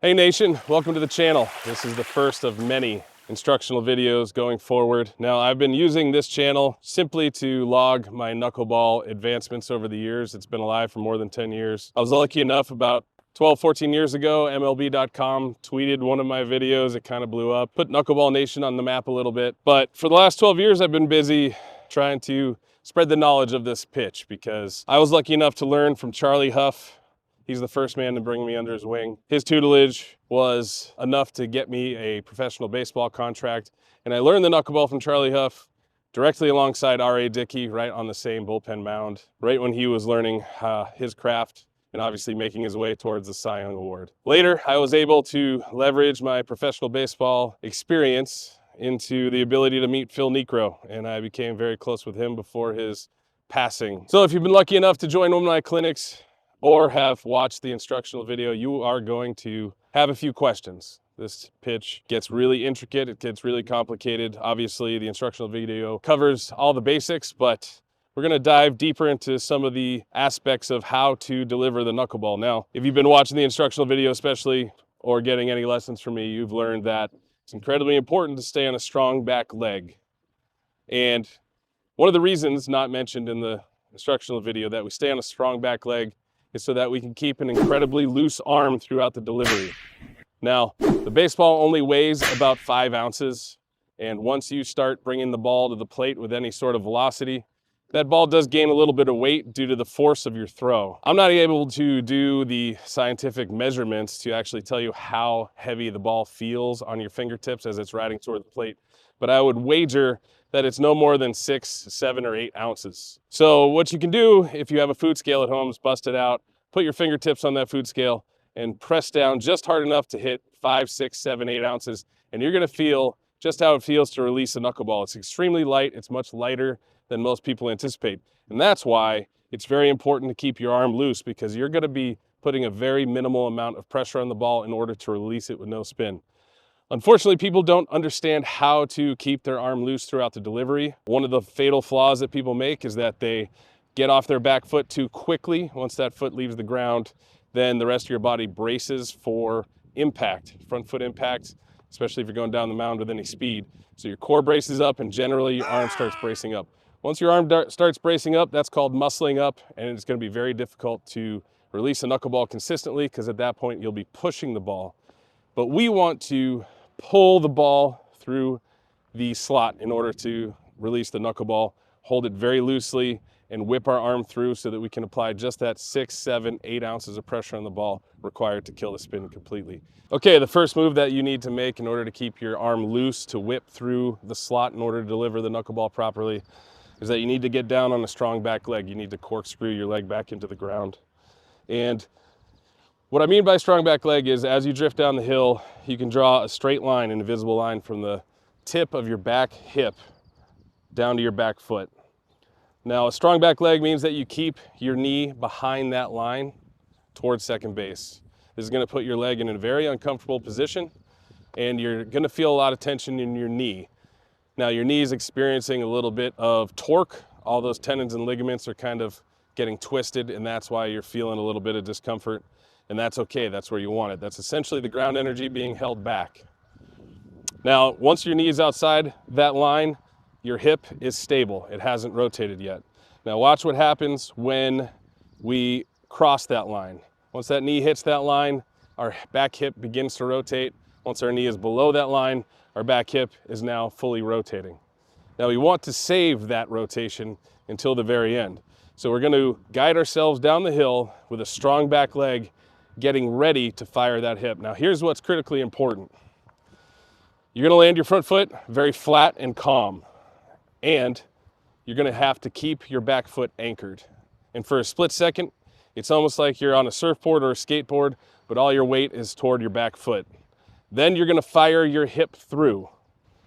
Hey Nation, welcome to the channel. This is the first of many instructional videos going forward. Now, I've been using this channel simply to log my knuckleball advancements over the years. It's been alive for more than 10 years. I was lucky enough about 12, 14 years ago, MLB.com tweeted one of my videos. It kind of blew up, put Knuckleball Nation on the map a little bit. But for the last 12 years, I've been busy trying to spread the knowledge of this pitch because I was lucky enough to learn from Charlie Hough. He's the first man to bring me under his wing. His tutelage was enough to get me a professional baseball contract. And I learned the knuckleball from Charlie Hough directly alongside RA Dickey, right on the same bullpen mound, right when he was learning his craft and obviously making his way towards the Cy Young Award. Later, I was able to leverage my professional baseball experience into the ability to meet Phil Niekro, and I became very close with him before his passing. So if you've been lucky enough to join one of my clinics, or have watched the instructional video, you are going to have a few questions. This pitch gets really intricate, it gets really complicated. Obviously, the instructional video covers all the basics, but we're gonna dive deeper into some of the aspects of how to deliver the knuckleball. Now, if you've been watching the instructional video especially, or getting any lessons from me, you've learned that it's incredibly important to stay on a strong back leg. And one of the reasons not mentioned in the instructional video that we stay on a strong back leg is so that we can keep an incredibly loose arm throughout the delivery. Now, the baseball only weighs about 5 ounces, and once you start bringing the ball to the plate with any sort of velocity, that ball does gain a little bit of weight due to the force of your throw. I'm not able to do the scientific measurements to actually tell you how heavy the ball feels on your fingertips as it's riding toward the plate, but I would wager that it's no more than 6, 7, or 8 ounces. So what you can do if you have a food scale at home is bust it out, put your fingertips on that food scale, and press down just hard enough to hit 5, 6, 7, 8 ounces, and you're gonna feel just how it feels to release a knuckleball. It's extremely light, it's much lighter than most people anticipate. And that's why it's very important to keep your arm loose, because you're gonna be putting a very minimal amount of pressure on the ball in order to release it with no spin. Unfortunately, people don't understand how to keep their arm loose throughout the delivery. One of the fatal flaws that people make is that they get off their back foot too quickly. Once that foot leaves the ground, then the rest of your body braces for impact, front foot impact, especially if you're going down the mound with any speed. So your core braces up and generally your arm starts bracing up. Once your arm starts bracing up, that's called muscling up, and it's going to be very difficult to release a knuckleball consistently, because at that point you'll be pushing the ball. But we want to pull the ball through the slot in order to release the knuckleball, hold it very loosely, and whip our arm through so that we can apply just that 6, 7, 8 ounces of pressure on the ball required to kill the spin completely. Okay, the first move that you need to make in order to keep your arm loose to whip through the slot in order to deliver the knuckleball properly is that you need to get down on a strong back leg. You need to corkscrew your leg back into the ground. And what I mean by strong back leg is as you drift down the hill, you can draw a straight line, an invisible line from the tip of your back hip down to your back foot. Now, a strong back leg means that you keep your knee behind that line towards second base. This is going to put your leg in a very uncomfortable position, and you're going to feel a lot of tension in your knee. Now, your knee is experiencing a little bit of torque. All those tendons and ligaments are kind of getting twisted, and that's why you're feeling a little bit of discomfort. And that's okay, that's where you want it. That's essentially the ground energy being held back. Now, once your knee is outside that line, your hip is stable. It hasn't rotated yet. Now watch what happens when we cross that line. Once that knee hits that line, our back hip begins to rotate. Once our knee is below that line, our back hip is now fully rotating. Now we want to save that rotation until the very end. So we're going to guide ourselves down the hill with a strong back leg, getting ready to fire that hip. Now here's what's critically important. You're going to land your front foot very flat and calm, and you're going to have to keep your back foot anchored. And for a split second, it's almost like you're on a surfboard or a skateboard, but all your weight is toward your back foot. Then you're going to fire your hip through.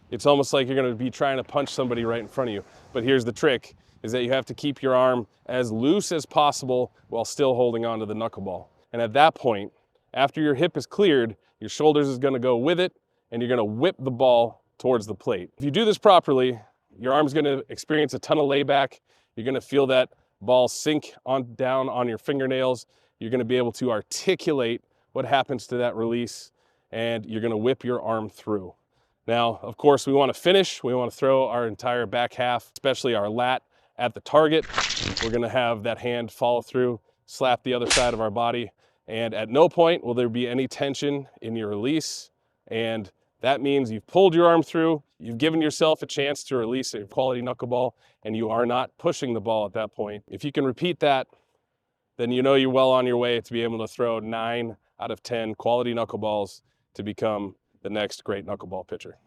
It's almost like you're going to be trying to punch somebody right in front of you. But here's the trick, is that you have to keep your arm as loose as possible while still holding onto the knuckleball. And at that point, after your hip is cleared, your shoulders is going to go with it, and you're going to whip the ball towards the plate. If you do this properly, your arm's going to experience a ton of layback. You're going to feel that ball sink down on your fingernails. You're going to be able to articulate what happens to that release, and you're gonna whip your arm through. Now, of course, we wanna finish. We wanna throw our entire back half, especially our lat, at the target. We're gonna have that hand follow through, slap the other side of our body, and at no point will there be any tension in your release. And that means you've pulled your arm through, you've given yourself a chance to release a quality knuckleball, and you are not pushing the ball at that point. If you can repeat that, then you know you're well on your way to be able to throw 9 out of 10 quality knuckleballs to become the next great knuckleball pitcher.